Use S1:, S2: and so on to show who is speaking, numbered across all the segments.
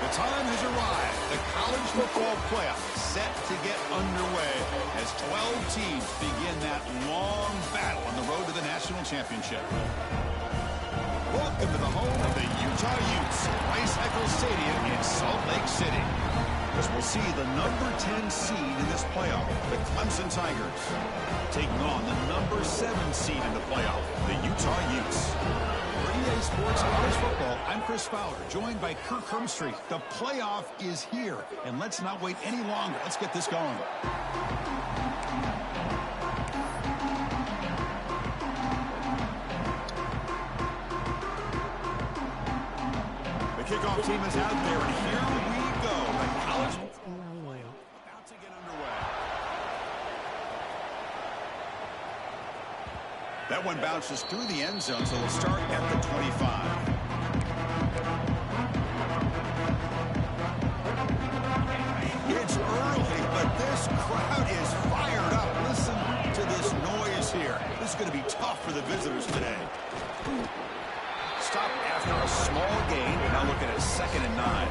S1: The time has arrived. The college football playoff set to get underway as 12 teams begin that long battle on the road to the national championship. Welcome to the home of the Utah Utes, Rice-Eccles Stadium in Salt Lake City. As we'll see the number 10 seed in this playoff, the Clemson Tigers, taking on the number 7 seed in the playoff, the Utah Utes. For EA Sports College Football, I'm Chris Fowler, joined by Kirk Hermstreet. The playoff is here, and let's not wait any longer. Let's get this going. The kickoff team is out there, and here we go. The college about to get underway. That one bounces through the end zone, so they'll start at the 25. It's early, but this crowd is fired up. Listen to this noise here. This is going to be tough for the visitors today. Stop after a small gain. Now looking at 2nd and 9.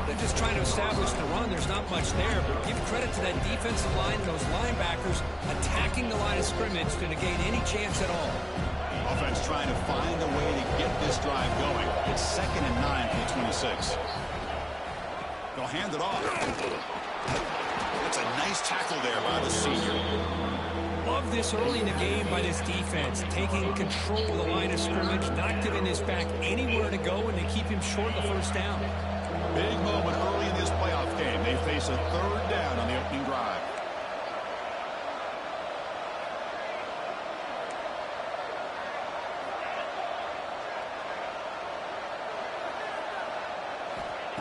S2: They're just trying to establish the run. There's not much there, but give credit to that defensive line and those linebackers attacking the line of scrimmage to negate any chance at all.
S1: Offense trying to find a way to get this drive going. It's 2nd and 9 for the 26. They'll hand it off. That's a nice tackle there by the senior.
S2: Love this early in the game by this defense, taking control of the line of scrimmage, not giving this back anywhere to go, and they keep him short of the first down.
S1: Big moment early in this playoff game. They face a 3rd down on the opening drive.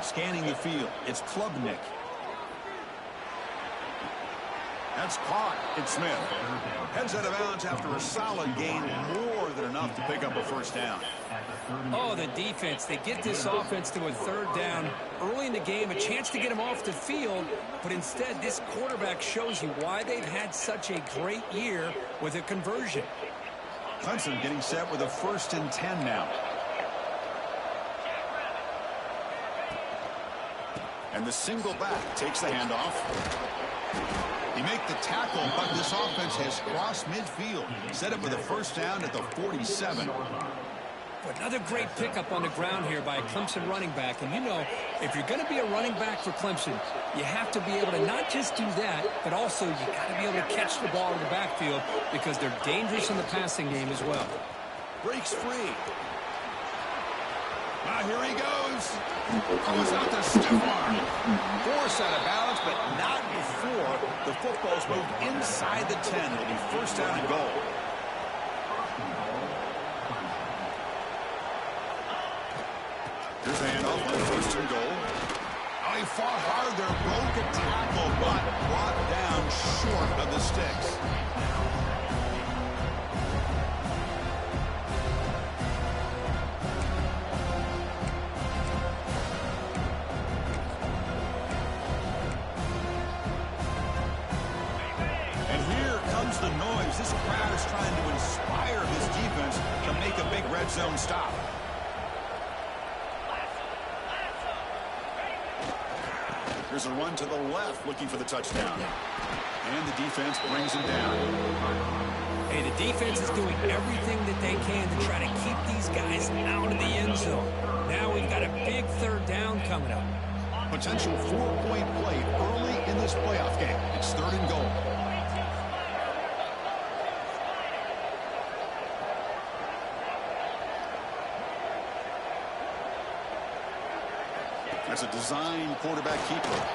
S1: Scanning the field, it's Klubnik. That's caught. It's Smith. Heads out of bounds after a solid gain, more than enough to pick up a first down.
S2: Oh, the defense. They get this offense to a 3rd down. Early in the game, a chance to get him off the field, but instead this quarterback shows you why they've had such a great year with a conversion.
S1: Clemson getting set with a 1st and 10 now. And the single back takes the handoff. He make the tackle, but this offense has crossed midfield. Set up with a first down at the 47.
S2: Another great pickup on the ground here by a Clemson running back. And you know, if you're going to be a running back for Clemson, you have to be able to not just do that, but also you got to be able to catch the ball in the backfield because they're dangerous in the passing game as well.
S1: Breaks free. Now here he goes. Comes out the stiff arm. Force out of balance, but not before the football's moved inside the 10. It'll be first down and goal. Here's the handoff on 1st and goal. Oh, he fought hard there, broke a tackle, but brought down short of the sticks. The noise. This crowd is trying to inspire this defense to make a big red zone stop. Here's a run to the left looking for the touchdown. And the defense brings him down.
S2: Hey, the defense is doing everything that they can to try to keep these guys out of the end zone. Now we've got a big 3rd down coming up.
S1: Potential 4-point play early in this playoff game. It's 3rd and goal. That's a design quarterback keeper.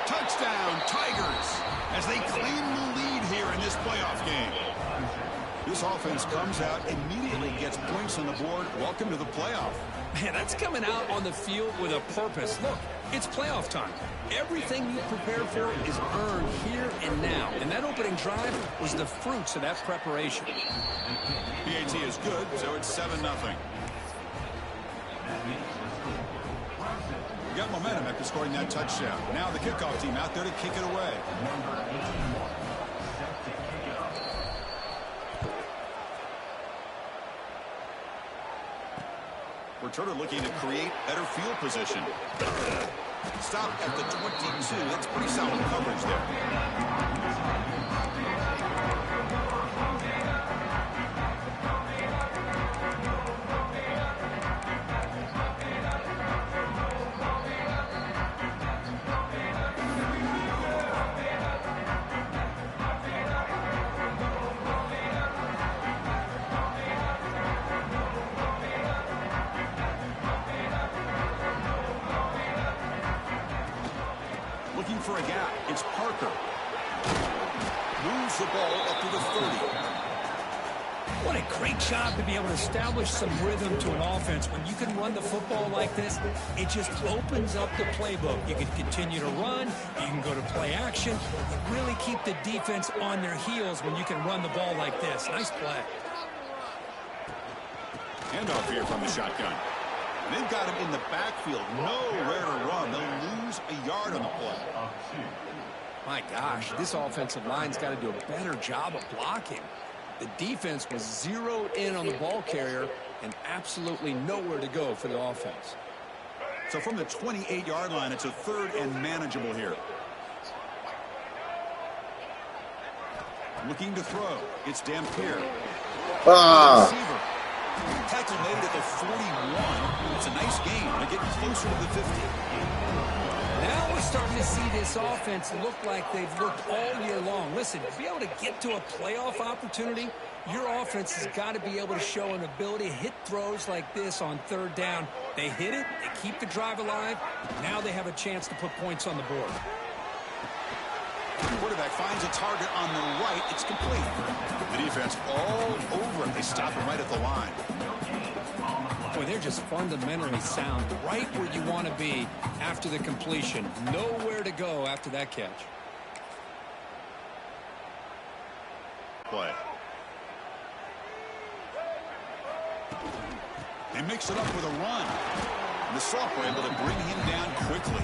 S1: Touchdown, Tigers, as they claim the lead here in this playoff game. This offense comes out, immediately gets points on the board. Welcome to the playoff.
S2: Man, that's coming out on the field with a purpose. Look, it's playoff time. Everything you prepared for is earned here and now. And that opening drive was the fruits of that preparation.
S1: PAT is good, so it's 7-0. Got momentum after scoring that touchdown. Now the kickoff team out there to kick it away. Sort of looking to create better field position. Stop at the 22. That's pretty solid coverage there. Looking for a gap. It's Parker. Moves the ball up to the 30.
S2: What a great job to be able to establish some rhythm to an offense. When you can run the football like this, it just opens up the playbook. You can continue to run. You can go to play action. You really keep the defense on their heels when you can run the ball like this. Nice play.
S1: Handoff here from the shotgun. They've got him in the backfield. Nowhere to run. They'll lose a yard on the play.
S2: My gosh, this offensive line's got to do a better job of blocking. The defense was zeroed in on the ball carrier and absolutely nowhere to go for the offense.
S1: So from the 28-yard line, it's a third and manageable here. Looking to throw. It's Dampier. Receiver. Tackle made it at the 41. It's a nice gain. They're getting closer to the 50.
S2: Now we're starting to see this offense look like they've looked all year long. Listen, to be able to get to a playoff opportunity, your offense has got to be able to show an ability to hit throws like this on third down. They hit it, they keep the drive alive. Now they have a chance to put points on the board.
S1: The quarterback finds a target on the right. It's complete. The defense all over it. They stop him right at the line.
S2: Boy, they're just fundamentally sound, right where you want to be after the completion. Nowhere to go after that catch.
S1: Play. They mix it up with a run. And the Soft were able to bring him down quickly.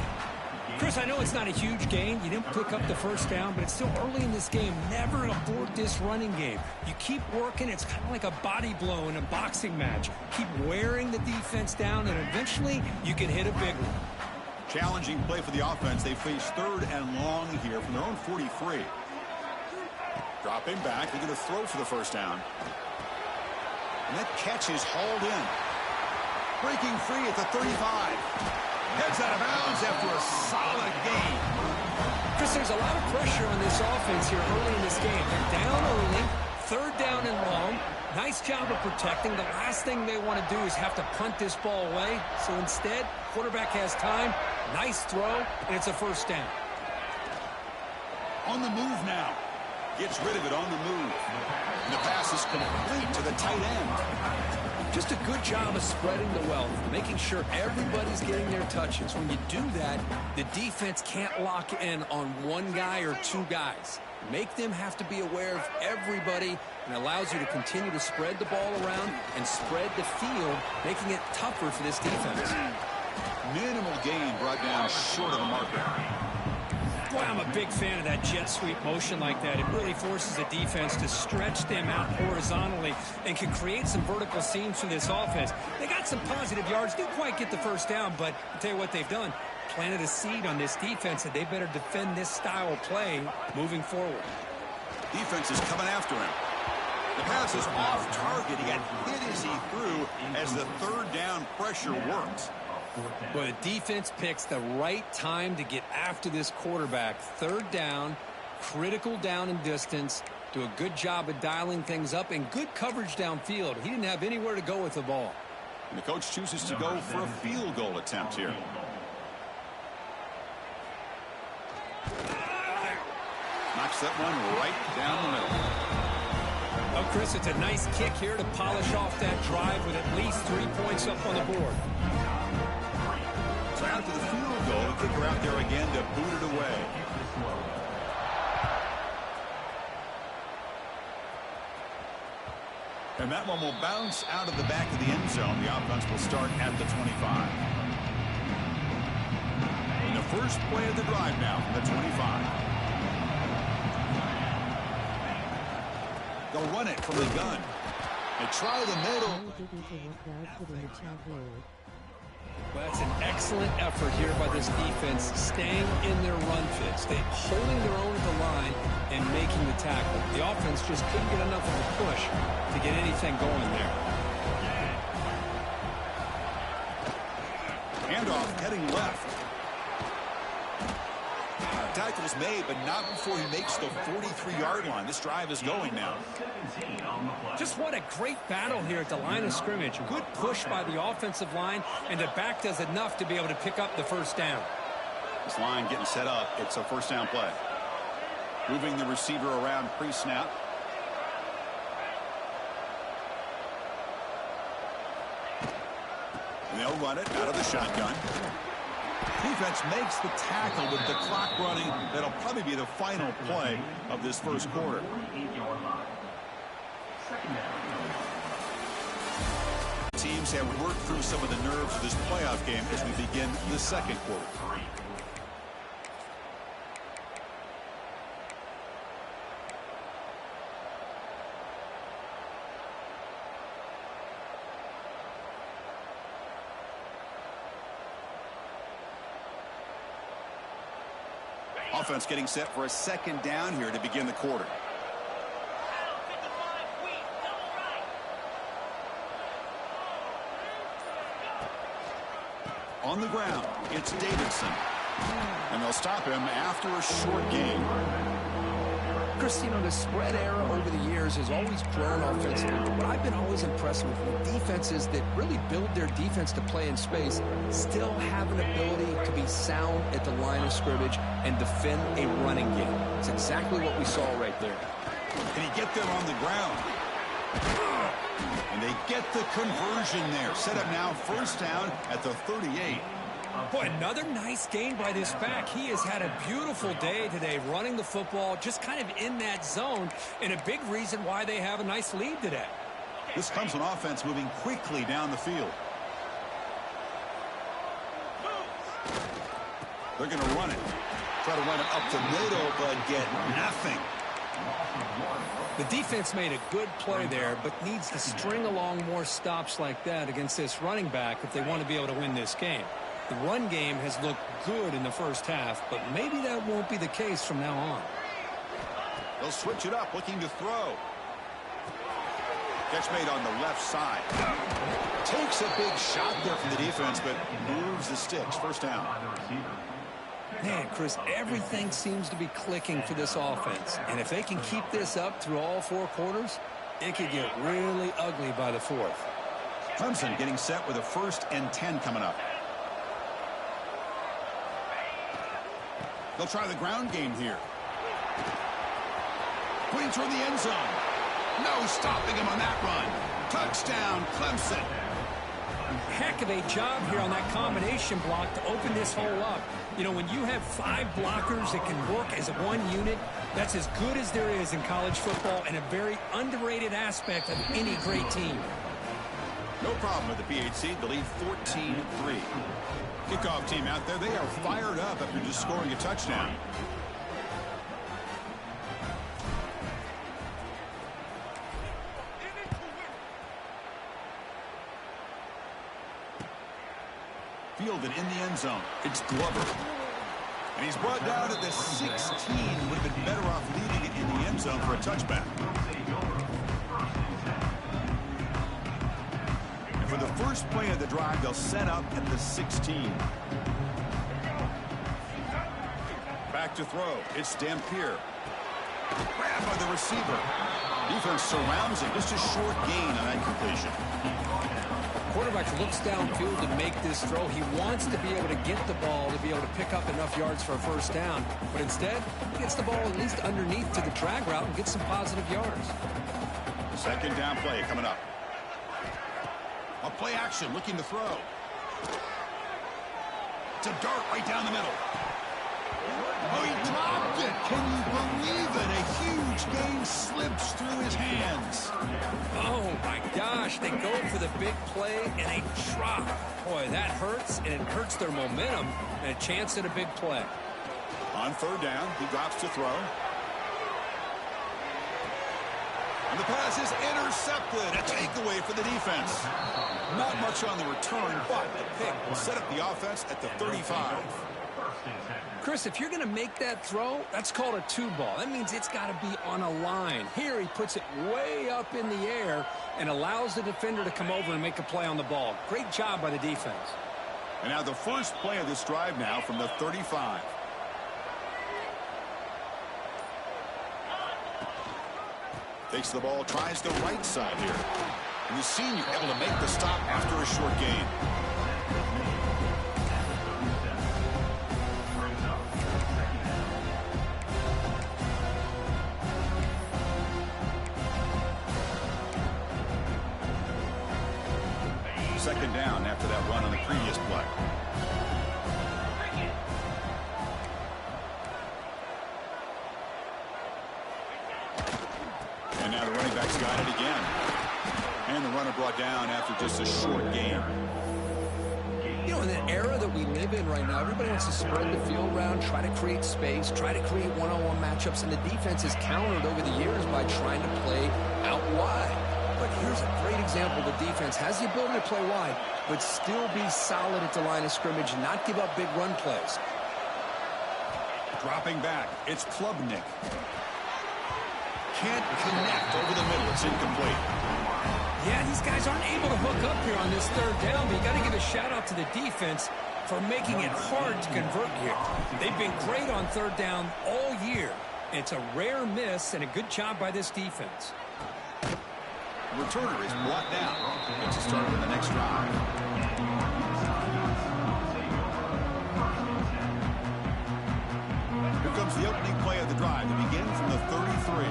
S2: Chris, I know it's not a huge gain. You didn't pick up the first down, but it's still early in this game. Never abort this running game. You keep working. It's kind of like a body blow in a boxing match. Keep wearing the defense down, and eventually you can hit a big one.
S1: Challenging play for the offense. They face third and long here from their own 43. Dropping back. They're going to throw for the first down. And that catch is hauled in. Breaking free at the 35. Heads out of bounds after a solid gain.
S2: Chris, there's a lot of pressure on this offense here early in this game. They're down early, third down and long. Nice job of protecting. The last thing they want to do is have to punt this ball away. So instead, quarterback has time. Nice throw, and it's a first down.
S1: On the move now. Gets rid of it on the move. And the pass is complete to the tight end.
S2: Just a good job of spreading the wealth, making sure everybody's getting their touches. When you do that, the defense can't lock in on one guy or two guys. Make them have to be aware of everybody, and allows you to continue to spread the ball around and spread the field, making it tougher for this defense.
S1: Minimal gain brought down short of the marker.
S2: Boy, I'm a big fan of that jet sweep motion like that. It really forces the defense to stretch them out horizontally and can create some vertical seams for this offense. They got some positive yards. Didn't quite get the first down, but I'll tell you what they've done. Planted a seed on this defense that they better defend this style of play moving forward.
S1: Defense is coming after him. The pass is off target. He got hit as he threw as the third down pressure works.
S2: Well, the defense picks the right time to get after this quarterback. Third down, critical down and distance. Do a good job of dialing things up and good coverage downfield. He didn't have anywhere to go with the ball.
S1: And the coach chooses to go for a field goal attempt here. Knocks that one right down the middle.
S2: Well, Chris, it's a nice kick here to polish off that drive with at least 3 points up on the board.
S1: So after the field goal, the kicker out there again to boot it away. And that one will bounce out of the back of the end zone. The offense will start at the 25. And the first play of the drive now from the 25. They'll run it from the gun. They try the middle.
S2: Well, that's an excellent effort here by this defense, staying in their run fit, holding their own at the line and making the tackle. The offense just couldn't get enough of a push to get anything going there.
S1: Handoff heading left. Tackle's made, but not before he makes the 43-yard line. This drive is going now.
S2: Just what a great battle here at the line of scrimmage. Good push by the offensive line, and the back does enough to be able to pick up the first down.
S1: This line getting set up. It's a first down play. Moving the receiver around pre-snap. And they'll run it out of the shotgun. Defense makes the tackle with the clock running. That'll probably be the final play of this first quarter. Teams have worked through some of the nerves of this playoff game as we begin the second quarter. Offense getting set for a second down here to begin the quarter. On the ground, it's Davidson. And they'll stop him after a short gain.
S3: Chris, you know, the spread era over the years has always grown offensively, but what I've been always impressed with defenses that really build their defense to play in space still have an ability to be sound at the line of scrimmage and defend a running game. It's exactly what we saw right there.
S1: Can he get there on the ground? And they get the conversion there. Set up now first down at the 38.
S2: Boy, another nice gain by this back. He has had a beautiful day today running the football, just kind of in that zone, and a big reason why they have a nice lead today.
S1: This comes from offense moving quickly down the field. They're going to run it. Try to run it up the middle, but get nothing.
S2: The defense made a good play there, but needs to string along more stops like that against this running back if they want to be able to win this game. The run game has looked good in the first half, but maybe that won't be the case from now on.
S1: They'll switch it up, looking to throw. Catch made on the left side. Takes a big shot there from the defense, but moves the sticks. First down.
S2: Man, Chris, everything seems to be clicking for this offense. And if they can keep this up through all four quarters, it could get really ugly by the fourth.
S1: Clemson getting set with a 1st and 10 coming up. They'll try the ground game here. Putting toward the end zone. No stopping him on that run. Touchdown, Clemson.
S2: Heck of a job here on that combination block to open this hole up. You know, when you have 5 blockers that can work as one unit, that's as good as there is in college football and a very underrated aspect of any great team.
S1: No problem with the PHC. The lead 14-3. Kickoff team out there. They are fired up after just scoring a touchdown. Fielded in the end zone. It's Glover. And he's brought down at the 16. Would have been better off leaving it in the end zone for a touchback. And for the first play of the drive, they'll set up at the 16. Back to throw. It's Dampier. Grabbed by the receiver. Defense surrounds him. Just a short gain on that completion.
S2: Quarterback looks downfield to make this throw. He wants to be able to get the ball to be able to pick up enough yards for a first down. But instead, he gets the ball at least underneath to the drag route and gets some positive yards.
S1: Second down play coming up. A play action looking to throw. It's a dart right down the middle. Oh, he dropped it. Can you believe it? A huge gain slips through his hands.
S2: Oh, my gosh. They go for the big play, and they drop. Boy, that hurts, and it hurts their momentum and a chance at a big play.
S1: On third down, he drops to throw. And the pass is intercepted. A takeaway for the defense. Not much on the return, but the pick will set up the offense at the 35.
S2: Chris, if you're going to make that throw, that's called a two ball. That means it's got to be on a line. Here he puts it way up in the air and allows the defender to come over and make a play on the ball. Great job by the defense.
S1: And now the first play of this drive now from the 35. Takes the ball, tries the right side here. And the senior able to make the stop after a short gain. Second down after that run on the previous play. And now the running back's got it again. And the runner brought down after just a short gain.
S3: You know, in the era that we live in right now, everybody wants to spread the field around, try to create space, try to create one-on-one matchups, and the defense has countered over the years by trying to play out wide. But here's a great example. The defense has the ability to play wide, but still be solid at the line of scrimmage and not give up big run plays.
S1: Dropping back, it's Klubnik. Can't connect over the middle. It's incomplete.
S2: Yeah, these guys aren't able to hook up here on this third down, but you got to give a shout-out to the defense for making it hard to convert here. They've been great on third down all year. It's a rare miss and a good job by this defense.
S1: The returner is brought down. Gets a start on the next drive. Here comes the opening play of the drive to begin from the 33.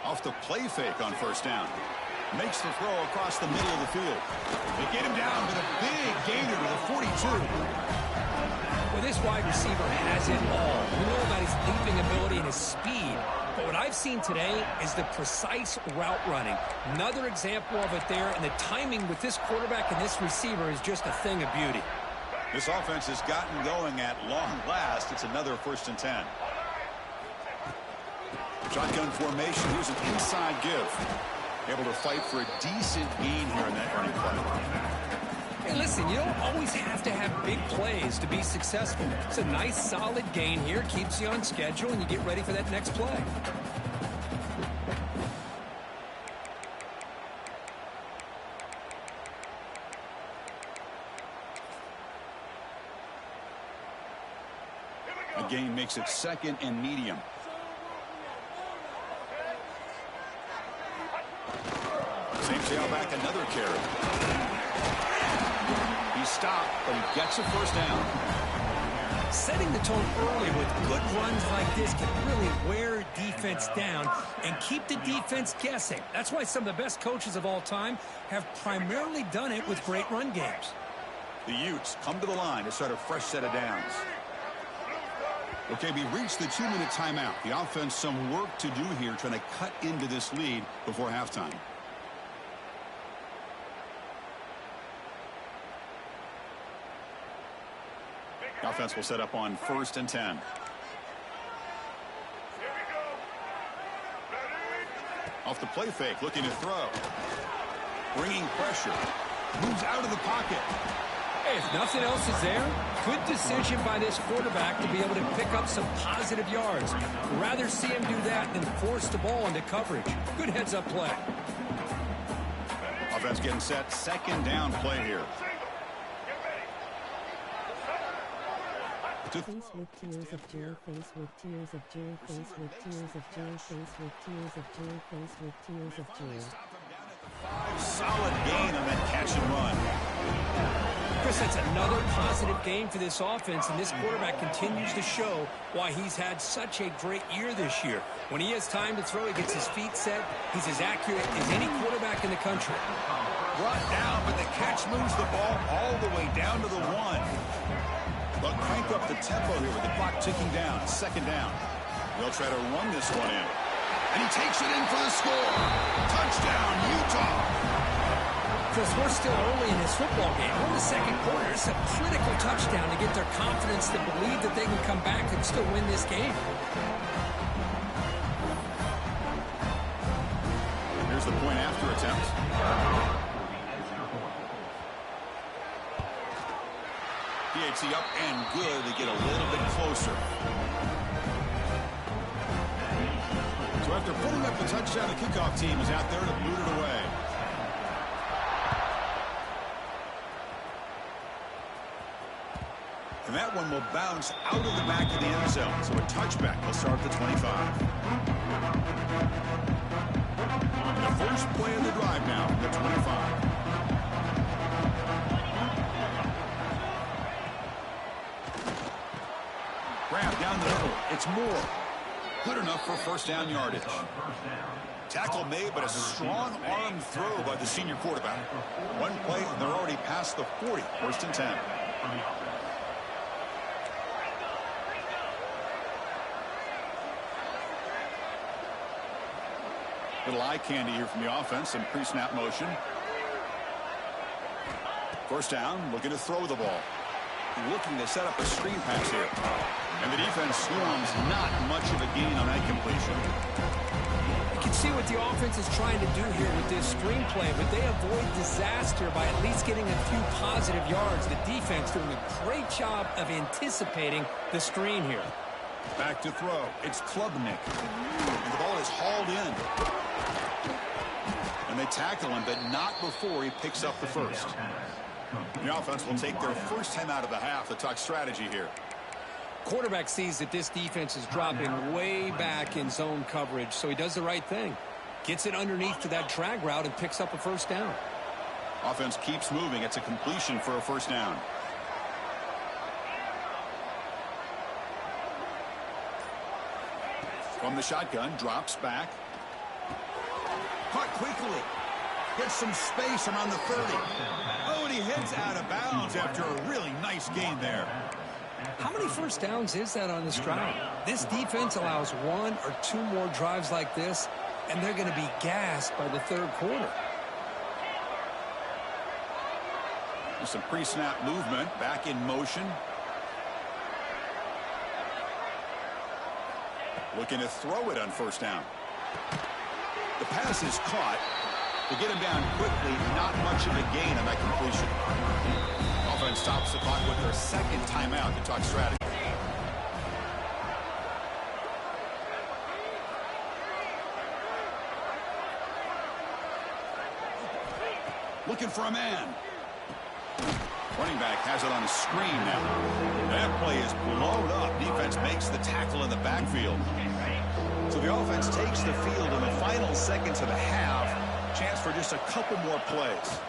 S1: Off the play fake on first down. Makes the throw across the middle of the field. They get him down with a big gainer to the 42.
S2: Well, this wide receiver has it all. We know about his leaping ability and his speed. But what I've seen today is the precise route running. Another example of it there, and the timing with this quarterback and this receiver is just a thing of beauty.
S1: This offense has gotten going at long last. It's another 1st and 10. Shotgun formation. Here's an inside give. Able to fight for a decent gain here in that running play.
S2: Hey, listen, you don't always have to have big plays to be successful. It's a nice, solid gain here. Keeps you on schedule, and you get ready for that next play.
S1: The gain makes it 2nd and medium. Same tailback, another carry. He's stopped, but he gets a first down.
S2: Setting the tone early with good runs like this can really wear defense down and keep the defense guessing. That's why some of the best coaches of all time have primarily done it with great run games.
S1: The Utes come to the line to start a fresh set of downs. Okay, we reached the 2-minute timeout. The offense some work to do here trying to cut into this lead before halftime. The offense will set up on 1st and 10. Off the play fake, looking to throw. Bringing pressure. Moves out of the pocket.
S2: Hey, if nothing else is there, good decision by this quarterback to be able to pick up some positive yards. Rather see him do that than force the ball into coverage. Good heads-up play.
S1: Offense getting set. 2nd down play here.
S4: Face with tears of joy, face with tears of joy, face with tears of joy, face with tears of joy, face with tears of joy.
S1: Solid gain on that catch and run.
S2: Chris, that's another positive game for this offense, and this quarterback continues to show why he's had such a great year this year. When he has time to throw, he gets his feet set. He's as accurate as any quarterback in the country.
S1: Brought down, but the catch moves the ball all the way down to the 1. But crank up the tempo here with the clock ticking down. 2nd down. They'll try to run this one in. And he takes it in for the score. Touchdown, Utah.
S2: Chris, we're still early in this football game. We're in the second quarter. It's a critical touchdown to get their confidence to believe that they can come back and still win this game.
S1: Here's the point after attempt. PAT up and good to get a little bit closer. So after putting up the touchdown, the kickoff team is out there to boot it away. And that one will bounce out of the back of the end zone. So a touchback will start at the 25. The first play of the drive now, the 25. Grab down the middle. It's Moore. Good enough for first down yardage. Tackle made, but a strong arm throw by the senior quarterback. One play, and they're already past the 40. First and 10. Little eye candy here from the offense. Some pre-snap motion. First down, looking to throw the ball. Looking to set up a screen pass here. And the defense swarms, not much of a gain on that completion.
S2: You can see what the offense is trying to do here with this screen play, but they avoid disaster by at least getting a few positive yards. The defense doing a great job of anticipating the screen here.
S1: Back to throw. It's Klubnik. And the ball is hauled in. And they tackle him, but not before he picks up the first. The offense will take their first time out of the half to talk strategy here.
S2: Quarterback sees that this defense is dropping way back in zone coverage, so he does the right thing. Gets it underneath to that drag route and picks up a first down.
S1: Offense keeps moving. It's a completion for a first down. From the shotgun, drops back. Caught quickly. Gets some space around the 30. Oh, and he heads out of bounds after a really nice gain there.
S2: How many first downs is that on this drive? This defense allows one or two more drives like this, and they're going to be gassed by the third quarter.
S1: Some pre-snap movement, back in motion. Looking to throw it on first down. The pass is caught. To get him down quickly, not much of a gain on that completion. Offense stops the clock with their second timeout to talk strategy. Looking for a man. Running back has it on a screen now. That play is blown up. Defense makes the tackle in the backfield. So the offense takes the field in the final seconds of the half. Chance for just a couple more plays.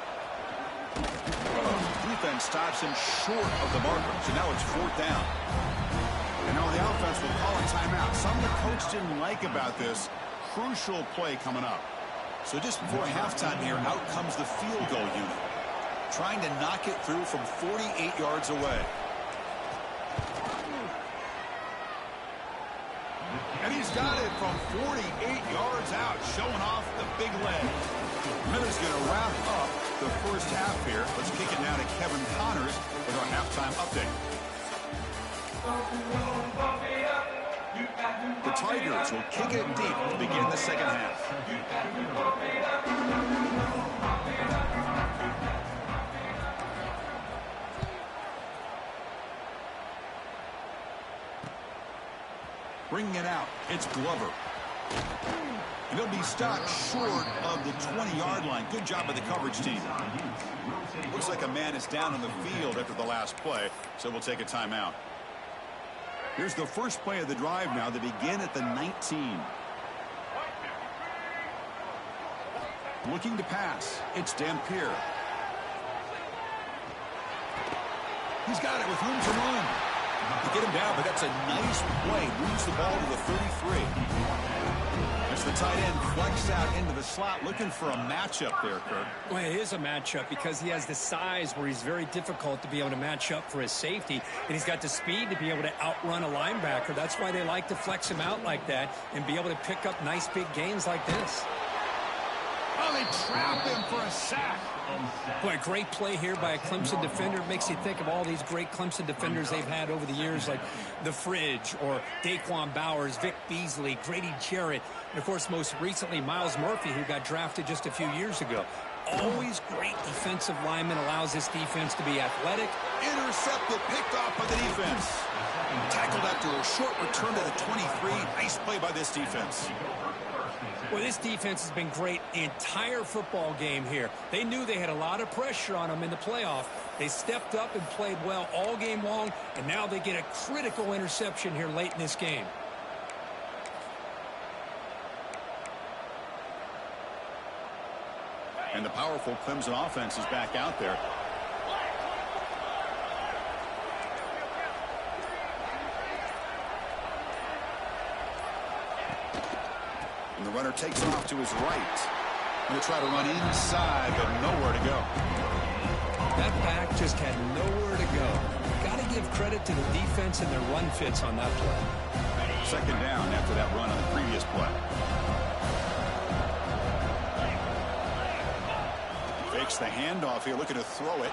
S1: Defense stops him short of the marker. So now it's fourth down. And now the offense will call a timeout. Something the coach didn't like about this. Crucial play coming up. So just before halftime here, out comes the field goal unit. Trying to knock it through from 48 yards away. And he's got it from 48 yards out, showing off the big leg. Miller's going to wrap up the first half here. Let's kick it now to Kevin Connors with our halftime update. The Tigers will kick it deep to begin the second half. Bringing it out, it's Glover. And he'll be stopped short of the 20-yard line. Good job by the coverage team. Looks like a man is down on the field after the last play, so we'll take a timeout. Here's the first play of the drive now. They begin at the 19. Looking to pass. It's Dampier. He's got it with room for room. To get him down, but that's a nice play. Moves the ball to the 33. As the tight end flexed out into the slot, looking for a matchup there, Kirk.
S2: Well, it is a matchup because he has the size where he's very difficult to be able to match up for his safety, and he's got the speed to be able to outrun a linebacker. That's why they like to flex him out like that and be able to pick up nice big gains like this.
S1: Oh, they trap him for a sack.
S2: Boy, great play here by a Clemson defender. Makes you think of all these great Clemson defenders they've had over the years, like the Fridge or Daquan Bowers, Vic Beasley, Grady Jarrett, and, of course, most recently, Miles Murphy, who got drafted just a few years ago. Always great defensive lineman, allows this defense to be athletic.
S1: Intercepted, picked off by the defense. Tackled after a short return to the 23. Nice play by this defense.
S2: Well, this defense has been great the entire football game here. They knew they had a lot of pressure on them in the playoff. They stepped up and played well all game long, and now they get a critical interception here late in this game.
S1: And the powerful Clemson offense is back out there. And the runner takes off to his right. Going to try to run inside, but nowhere to go.
S2: That back just had nowhere to go. Got to give credit to the defense and their run fits on that play.
S1: Second down after that run on the previous play. Fakes the handoff here, looking to throw it.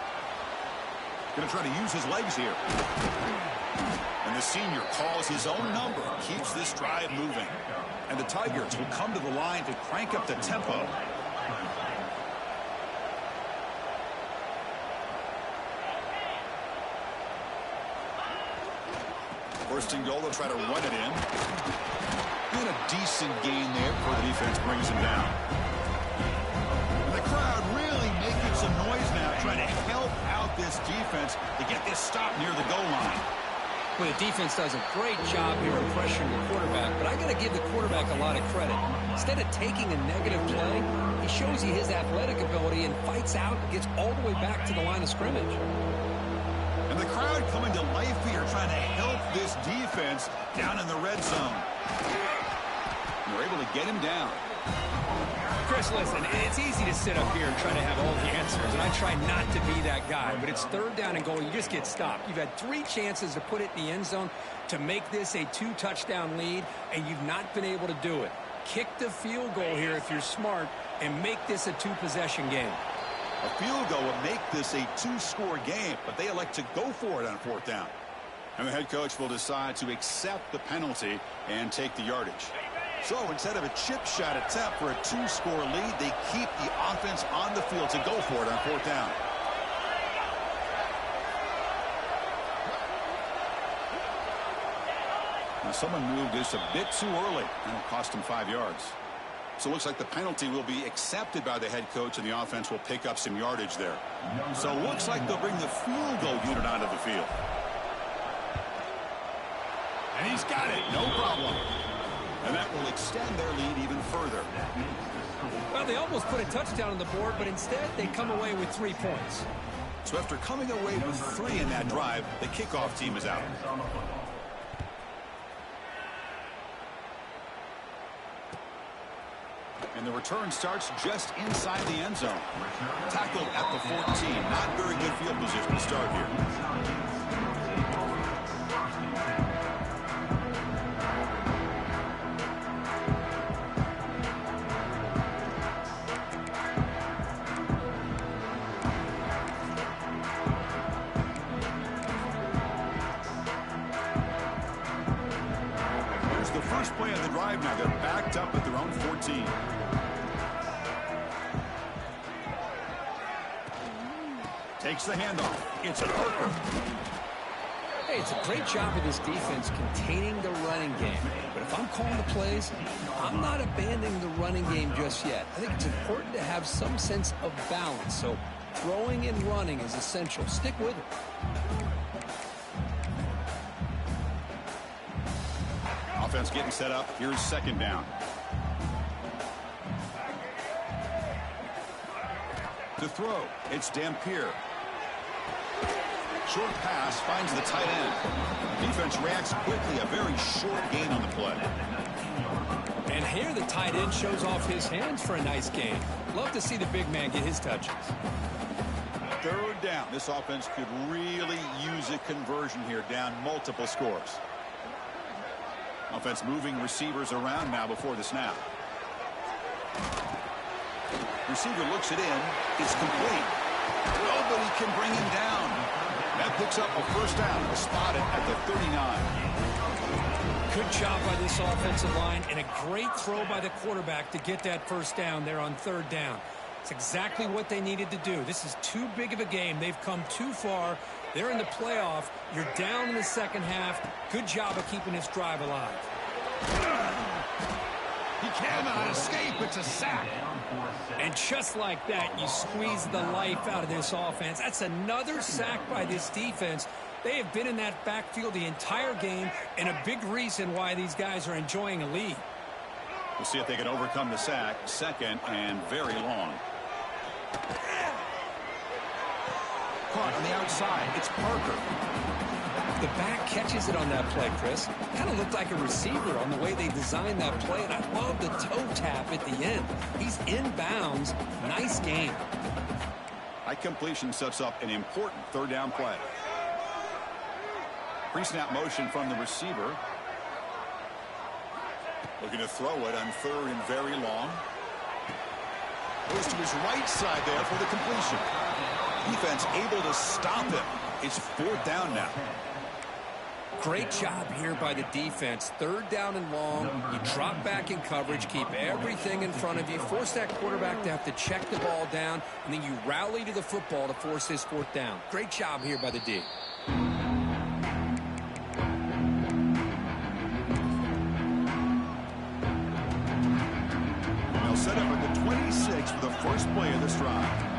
S1: Going to try to use his legs here. And the senior calls his own number, keeps this drive moving. And the Tigers will come to the line to crank up the tempo. First and goal, they'll try to run it in. Doing a decent gain there before the defense brings him down. And the crowd really making some noise now, trying to help out this defense to get this stop near the goal line.
S2: Well, the defense does a great job here of pressuring the quarterback, but I got to give the quarterback a lot of credit. Instead of taking a negative play, he shows you his athletic ability and fights out and gets all the way back to the line of scrimmage.
S1: And the crowd coming to life here, trying to help this defense down in the red zone. And they're able to get him down.
S2: Chris, listen, it's easy to sit up here and try to have all the answers, and I try not to be that guy, but it's third down and goal. You just get stopped. You've had 3 chances to put it in the end zone to make this a 2-touchdown lead, and you've not been able to do it. Kick the field goal here if you're smart and make this a 2-possession game.
S1: A field goal would make this a 2-score game, but they elect to go for it on fourth down. And the head coach will decide to accept the penalty and take the yardage. So instead of a chip shot attempt for a 2-score lead, they keep the offense on the field to go for it on fourth down. Now someone moved this a bit too early, and it'll cost him 5 yards. So it looks like the penalty will be accepted by the head coach, and the offense will pick up some yardage there. So it looks like they'll bring the field goal unit onto the field. And he's got it, no problem. And that will extend their lead even further.
S2: Well, they almost put a touchdown on the board, but instead they come away with 3 points.
S1: So after coming away with 3 in that drive, the kickoff team is out. And the return starts just inside the end zone. Tackled at the 14. Not very good field position to start here. Here's the first play of the drive now. They're backed up at their own 14. Takes the handoff. It's a Parker.
S2: Hey, it's a great job of this defense containing the running game. But if I'm calling the plays, I'm not abandoning the running game just yet. I think it's important to have some sense of balance. So throwing and running is essential. Stick with it.
S1: Offense getting set up. Here's second down. To throw, it's Dampier. Short pass finds the tight end. Defense reacts quickly. A very short gain on the play.
S2: And here the tight end shows off his hands for a nice gain. Love to see the big man get his touches.
S1: Third down. This offense could really use a conversion here, down multiple scores. Offense moving receivers around now before the snap. Receiver looks it in. It's complete. Nobody can bring him down. That picks up a first down. Spotted at the 39.
S2: Good job by this offensive line and a great throw by the quarterback to get that first down there on third down. It's exactly what they needed to do. This is too big of a game. They've come too far. They're in the playoff. You're down in the second half. Good job of keeping this drive alive.
S1: He cannot escape. It's a sack.
S2: And just like that, you squeeze the life out of this offense. That's another sack by this defense. They have been in that backfield the entire game, and a big reason why these guys are enjoying a lead.
S1: We'll see if they can overcome the sack. Second and very long. Caught on the outside. It's Parker.
S2: The back catches it on that play, Chris. Kind of looked like a receiver on the way they designed that play, and I love the toe tap at the end. He's inbounds. Nice game.
S1: High completion sets up an important third down play. Pre-snap motion from the receiver. Looking to throw it on third and very long. Goes to his right side there for the completion. Defense able to stop him. It's fourth down now.
S2: Great job here by the defense. Third down and long. You drop back in coverage, keep everything in front of you, force that quarterback to have to check the ball down, and then you rally to the football to force this fourth down. Great job here by the D.
S1: They'll set up at the 26 for the first play of this drive.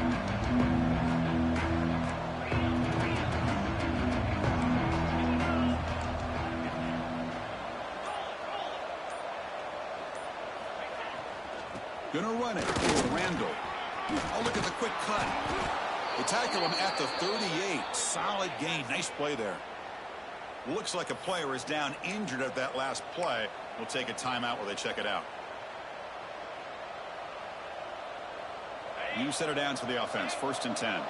S1: Gonna run it for Randall. Oh, look at the quick cut. They tackle him at the 38. Solid gain. Nice play there. Looks like a player is down injured at that last play. We'll take a timeout while they check it out. New set of downs for the offense. First and 10.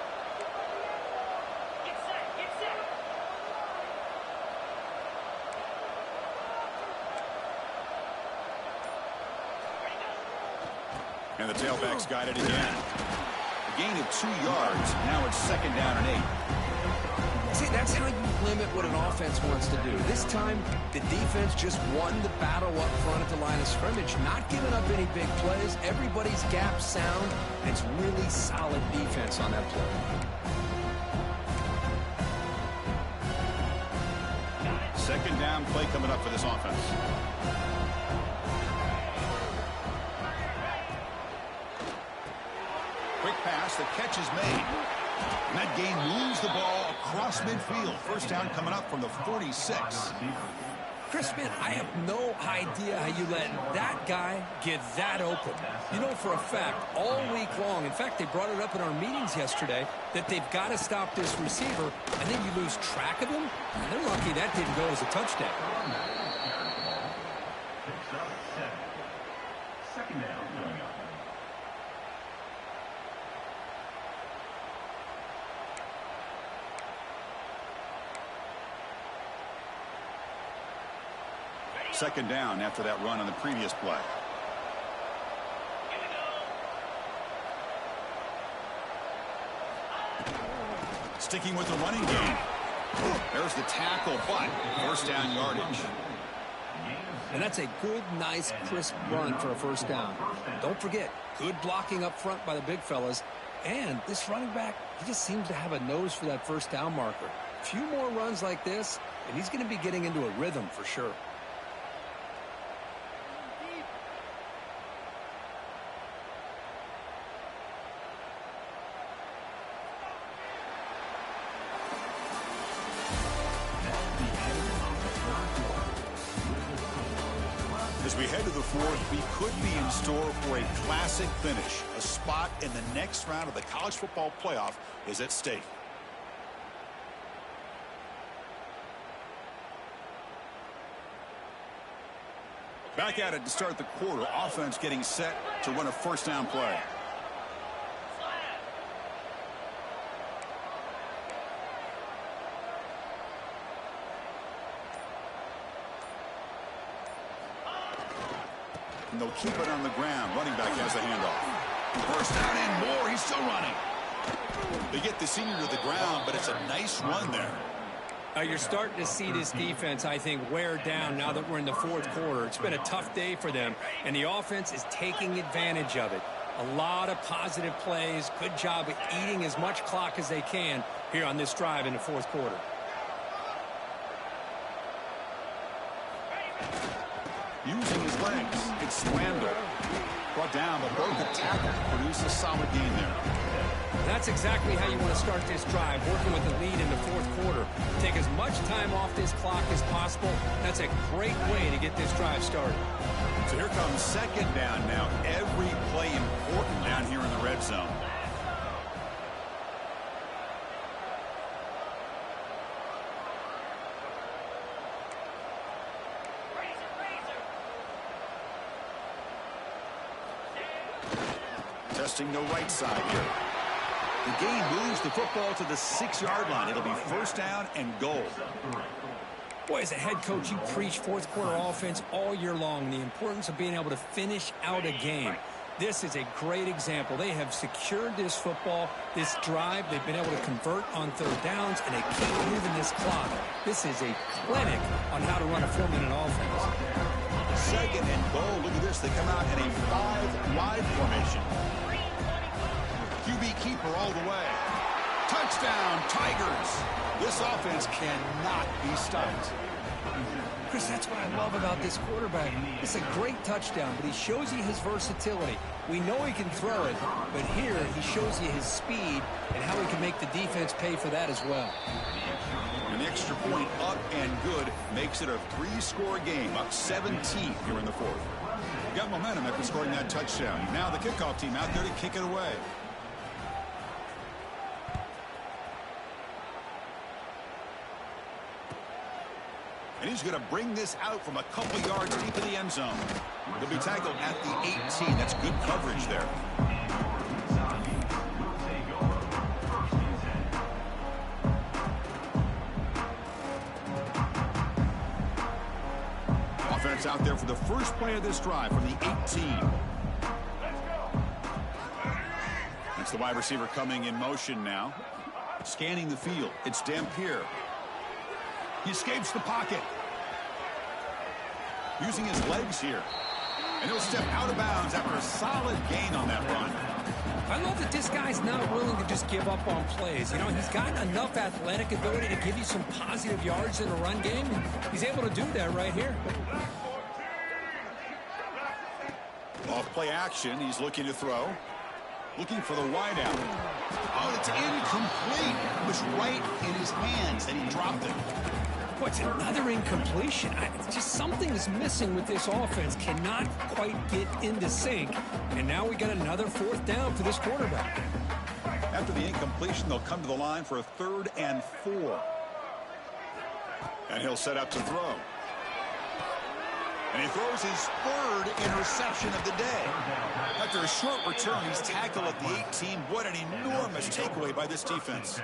S1: And the tailback's got it again. A gain of 2 yards. Now it's second down and 8.
S3: See, that's how you limit what an offense wants to do. This time, the defense just won the battle up front at the line of scrimmage, not giving up any big plays. Everybody's gap sound, and it's really solid defense on that play.
S1: Second down play coming up for this offense. Quick pass, the catch is made. And that gain moves the ball across midfield. First down coming up from the 46.
S2: Chris, man, I have no idea how you let that guy get that open. You know for a fact, all week long, in fact, they brought it up in our meetings yesterday, that they've got to stop this receiver, and then you lose track of him. And they're lucky that didn't go as a touchdown.
S5: Second down coming up.
S1: Second down after that run on the previous play. Sticking with the running game. There's the tackle, but first down yardage.
S2: And that's a good, nice, crisp run for a first down. Don't forget, good blocking up front by the big fellas. And this running back, he just seems to have a nose for that first down marker. A few more runs like this, and he's going to be getting into a rhythm for sure.
S1: As we head to the fourth, we could be in store for a classic finish. A spot in the next round of the college football playoff is at stake. Back at it to start the quarter. Offense getting set to run a first down play. And they'll keep it on the ground. Running back has the handoff. First down and more. He's still running. They get the senior to the ground, but it's a nice run there.
S2: You're starting to see this defense, I think, wear down now that we're in the fourth quarter. It's been a tough day for them, and the offense is taking advantage of it. A lot of positive plays. Good job at eating as much clock as they can here on this drive in the fourth quarter.
S1: Using his legs, it's Randall. Brought down, but broke the tackle to produce a solid gain there.
S2: That's exactly how you want to start this drive, working with the lead in the fourth quarter. Take as much time off this clock as possible. That's a great way to get this drive started.
S1: So here comes second down now. Every play important down here in the red zone. Testing the right side here. The game moves the football to the 6-yard line. It'll be first down and goal.
S2: Boy, as a head coach, you preach fourth quarter offense all year long, the importance of being able to finish out a game. This is a great example. They have secured this football, this drive. They've been able to convert on third downs, and they keep moving this clock. This is a clinic on how to run a 4-minute offense.
S1: Second and goal. Look at this. They come out in a 5-wide formation. QB keeper all the way. Touchdown, Tigers. This offense cannot be stopped.
S2: Chris, that's what I love about this quarterback. It's a great touchdown, but he shows you his versatility. We know he can throw it, but here he shows you his speed and how he can make the defense pay for that as well.
S1: An extra point up and good makes it a 3-score game, up 17 here in the fourth. Got momentum after scoring that touchdown. Now the kickoff team out there to kick it away. And he's going to bring this out from a couple yards deep in the end zone. He'll be tackled at the 18. That's good coverage there. Offense out there for the first play of this drive from the 18. That's the wide receiver coming in motion now. Scanning the field. It's Dampier. He escapes the pocket. Using his legs here. And he'll step out of bounds after a solid gain on that run.
S2: I love that this guy's not willing to just give up on plays. You know, he's got enough athletic ability to give you some positive yards in the run game. He's able to do that right here.
S1: Off play action. He's looking to throw. Looking for the wide out. Oh, it's incomplete. It was right in his hands, and he dropped it.
S2: What's another incompletion? Just something is missing with this offense. Cannot quite get into sync. And now we got another fourth down for this quarterback.
S1: After the incompletion, they'll come to the line for a 3rd and 4. And he'll set up to throw. And he throws his 3rd interception of the day. After a short return, he's tackled at the 18. What an enormous takeaway by this defense.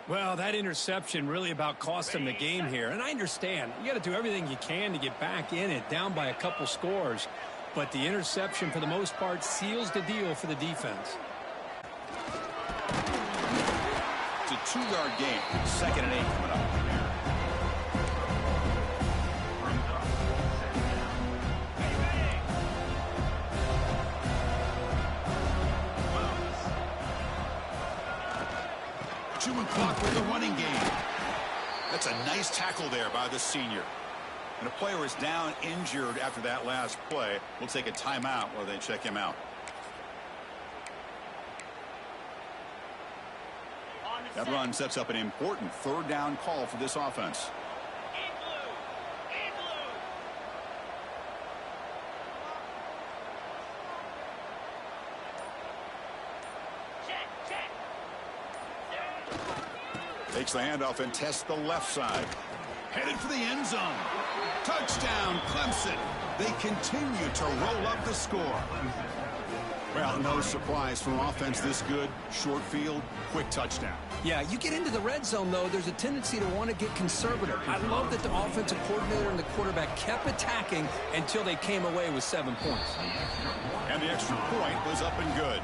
S2: Well, that interception really about cost him the game here. And I understand. You got to do everything you can to get back in it, down by a couple scores. But the interception, for the most part, seals the deal for the defense.
S1: It's a 2-yard game. 2nd and 8 coming up. Chewing clock with the running game. That's a nice tackle there by the senior. And a player is down injured after that last play. We'll take a timeout while they check him out. That run sets up an important 3rd down call for this offense. Takes the handoff and tests the left side. Headed for the end zone. Touchdown, Clemson. They continue to roll up the score. Well, no surprise from offense this good. Short field, quick touchdown.
S2: Yeah, you get into the red zone, though, there's a tendency to want to get conservative. I love that the offensive coordinator and the quarterback kept attacking until they came away with 7 points.
S1: And the extra point was up and good.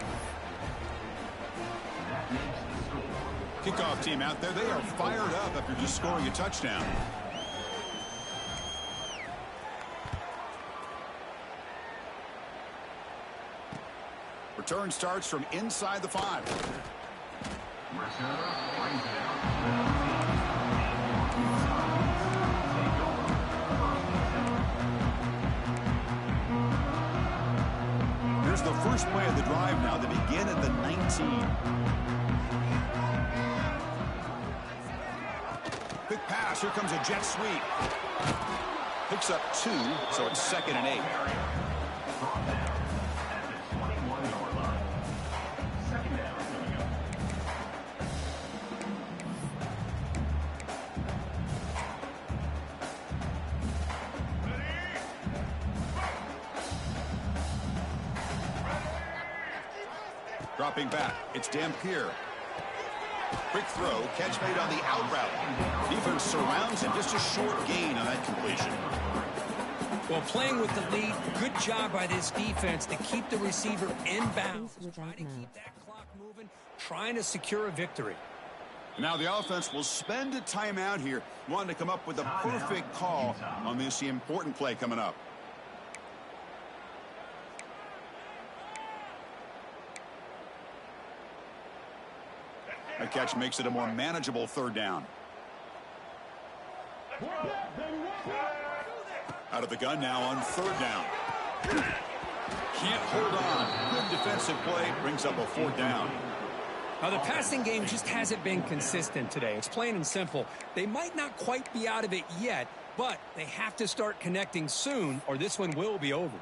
S1: Kickoff team out there, they are fired up after just scoring a touchdown. Return starts from inside the 5. Here's the first play of the drive now. They begin at the 19. Quick pass. Here comes a jet sweep. Picks up 2, so it's 2nd and 8. Dropping back, it's Dampier. Quick throw, catch made on the out route. Defense surrounds him, just a short gain on that completion.
S2: Well, playing with the lead, good job by this defense to keep the receiver in bounds. Trying to keep that clock moving, trying to secure a victory.
S1: Now the offense will spend a timeout here, wanting to come up with a perfect call on this important play coming up. That catch makes it a more manageable 3rd down. Out of the gun now on 3rd down. Can't hold on. Good defensive play brings up a 4th down.
S2: Now, the passing game just hasn't been consistent today. It's plain and simple. They might not quite be out of it yet, but they have to start connecting soon, or this one will be over.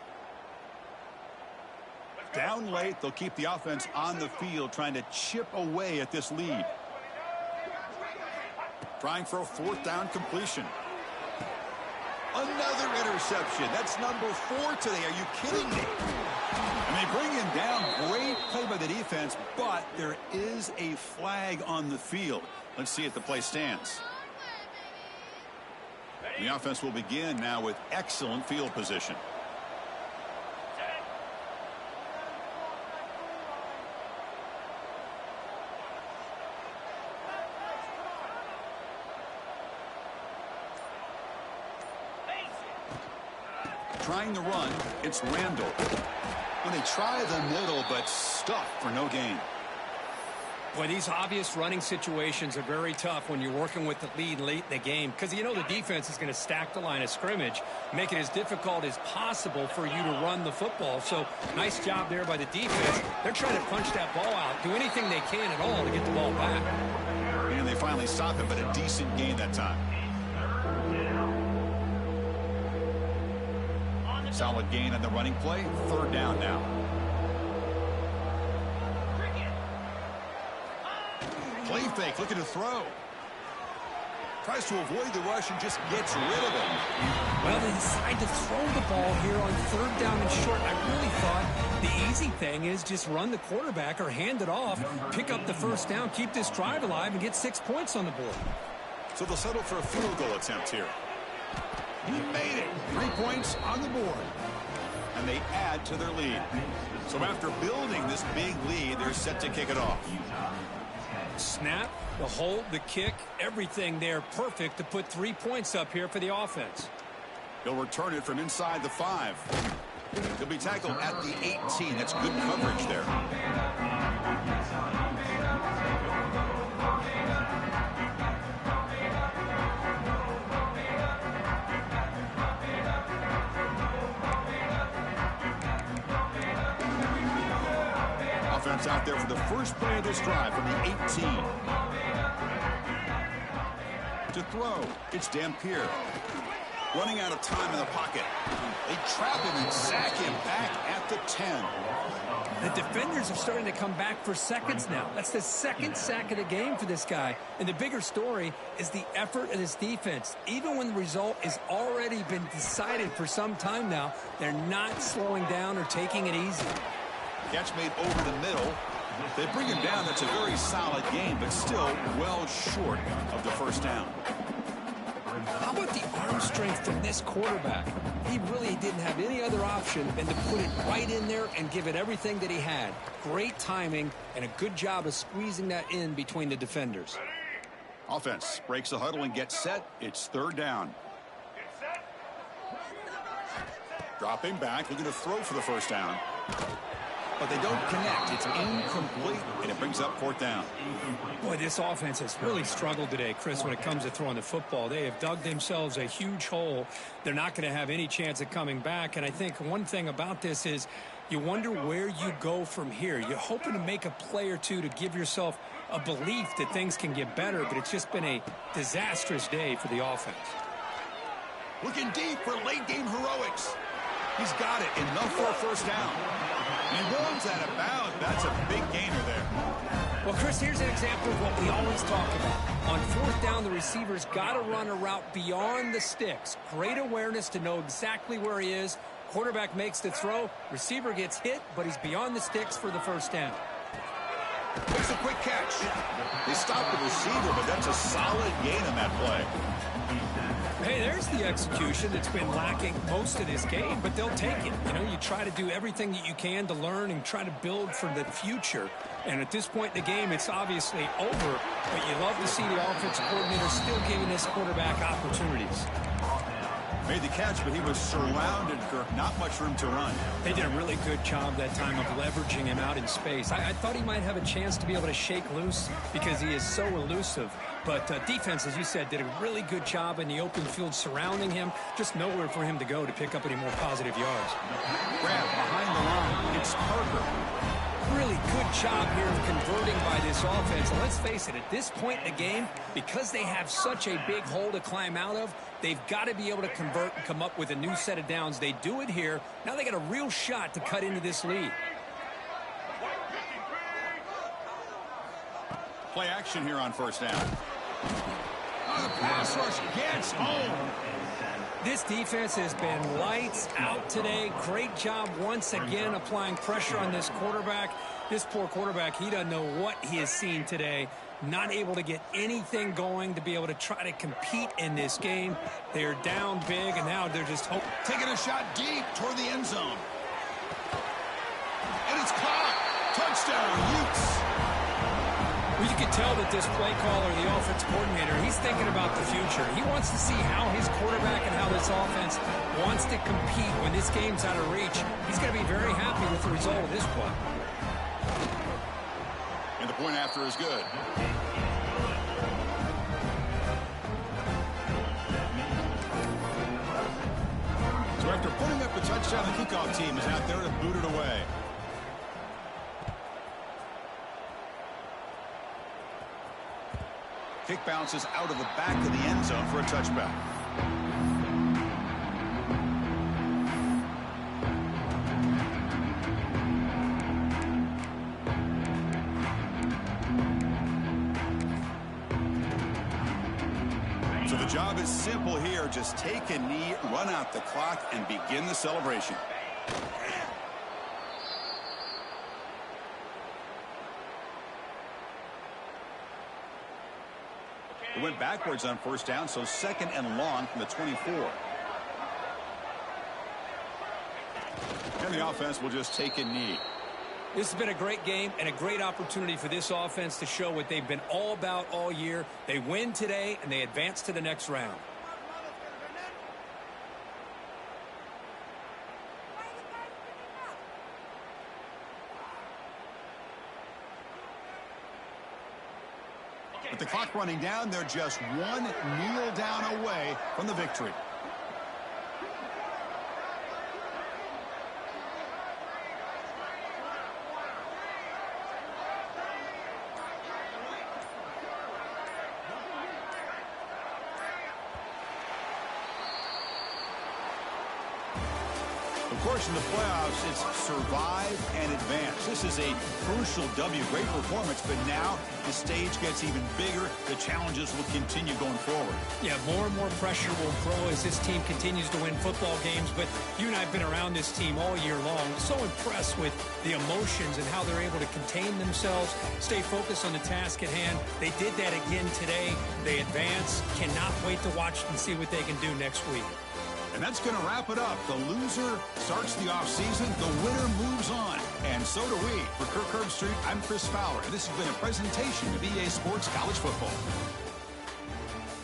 S1: Down late, they'll keep the offense on the field, trying to chip away at this lead. Trying for a 4th down completion. Another interception. That's number 4 today. Are you kidding me? And they bring him down. Great play by the defense, but there is a flag on the field. Let's see if the play stands. The offense will begin now with excellent field position. Trying the run, it's Randall. When they try the middle, but stuffed for no gain.
S2: Boy, these obvious running situations are very tough when you're working with the lead late in the game, because you know the defense is going to stack the line of scrimmage, make it as difficult as possible for you to run the football. So nice job there by the defense. They're trying to punch that ball out, do anything they can at all to get the ball back.
S1: And they finally stop it, but a decent gain that time. Solid gain on the running play. 3rd down now. Play fake, looking to throw. Tries to avoid the rush and just gets rid of it.
S2: Well, they decide to throw the ball here on 3rd down and short. I really thought the easy thing is just run the quarterback or hand it off, pick up the 1st down, keep this drive alive, and get 6 points on the board.
S1: So they'll settle for a field goal attempt here. He made it. 3 points on the board. And they add to their lead. So after building this big lead, they're set to kick it off.
S2: Snap, the hold, the kick, everything there perfect to put 3 points up here for the offense.
S1: He'll return it from inside the 5. He'll be tackled at the 18. That's good coverage there. Offense out there for the first play of this drive from the 18. To throw, it's Dampier. Running out of time in the pocket. They trap him and sack him back at the 10.
S2: The defenders are starting to come back for seconds now. That's the 2nd sack of the game for this guy. And the bigger story is the effort of this defense. Even when the result has already been decided for some time now, they're not slowing down or taking it easy.
S1: Catch made over the middle. They bring him down. That's a very solid game, but still well short of the first down.
S2: How about the arm strength from this quarterback? He really didn't have any other option than to put it right in there and give it everything that he had. Great timing and a good job of squeezing that in between the defenders.
S1: Offense breaks the huddle and gets set. It's third down. Dropping back, looking to throw for the first down. But they don't connect. It's incomplete, and it brings up fourth down.
S2: Boy, this offense has really struggled today, Chris, when it comes to throwing the football. They have dug themselves a huge hole. They're not going to have any chance of coming back. And I think one thing about this is you wonder where you go from here. You're hoping to make a play or two to give yourself a belief that things can get better, but it's just been a disastrous day for the offense.
S1: Looking deep for late-game heroics. He's got it. Enough for a first down. And he runs out of bounds. That's a big gainer there.
S2: Well, Chris, here's an example of what we always talk about. On fourth down, the receiver's got to run a route beyond the sticks. Great awareness to know exactly where he is. Quarterback makes the throw. Receiver gets hit, but he's beyond the sticks for the first down.
S1: It's a quick catch. They stopped the receiver, but that's a solid gain on that play.
S2: Hey, there's the execution that's been lacking most of this game, but they'll take it. You know, you try to do everything that you can to learn and try to build for the future. And at this point in the game, it's obviously over, but you love to see the offensive coordinator still giving this quarterback opportunities.
S1: Made the catch, but he was surrounded, Kirk. Not much room to run.
S2: They did a really good job that time of leveraging him out in space. I thought he might have a chance to be able to shake loose because he is so elusive. But defense, as you said, did a really good job in the open field surrounding him. Just nowhere for him to go to pick up any more positive yards.
S1: Grab behind the line. It's Parker.
S2: Really good job here of converting by this offense. And let's face it, at this point in the game, because they have such a big hole to climb out of, they've got to be able to convert and come up with a new set of downs. They do it here. Now they got a real shot to cut into this lead.
S1: Play action here on first down. Oh, the pass rush gets home.
S2: This defense has been lights out today. Great job once again applying pressure on this quarterback. This poor quarterback, he doesn't know what he has seen today. Not able to get anything going to be able to try to compete in this game. They're down big, and now they're just
S1: taking a shot deep toward the end zone. And it's caught. Touchdown, Utes.
S2: Well, you can tell that this play caller, the offense coordinator, he's thinking about the future. He wants to see how his quarterback and how this offense wants to compete when this game's out of reach. He's going to be very happy with the result of this play.
S1: And the point after is good. So after putting up the touchdown, the kickoff team is out there to boot it away. Kick bounces out of the back of the end zone for a touchback. So the job is simple here. Just take a knee, run out the clock, and begin the celebration. It went backwards on first down, so second and long from the 24. And the offense will just take a knee.
S2: This has been a great game and a great opportunity for this offense to show what they've been all about all year. They win today, and they advance to the next round.
S1: With the clock running down, they're just one kneel down away from the victory. The course, in the playoffs, it's survive and advance. This is a crucial W. Great performance, but now the stage gets even bigger. The challenges will continue going forward.
S2: Yeah, more and more pressure will grow as this team continues to win football games, but you and I have been around this team all year long. So impressed with the emotions and how they're able to contain themselves, stay focused on the task at hand. They did that again today. They advance. Cannot wait to watch and see what they can do next week.
S1: And that's going to wrap it up. The loser starts the offseason. The winner moves on. And so do we. For Kirk Herbstreit, I'm Chris Fowler. This has been a presentation of EA Sports College Football.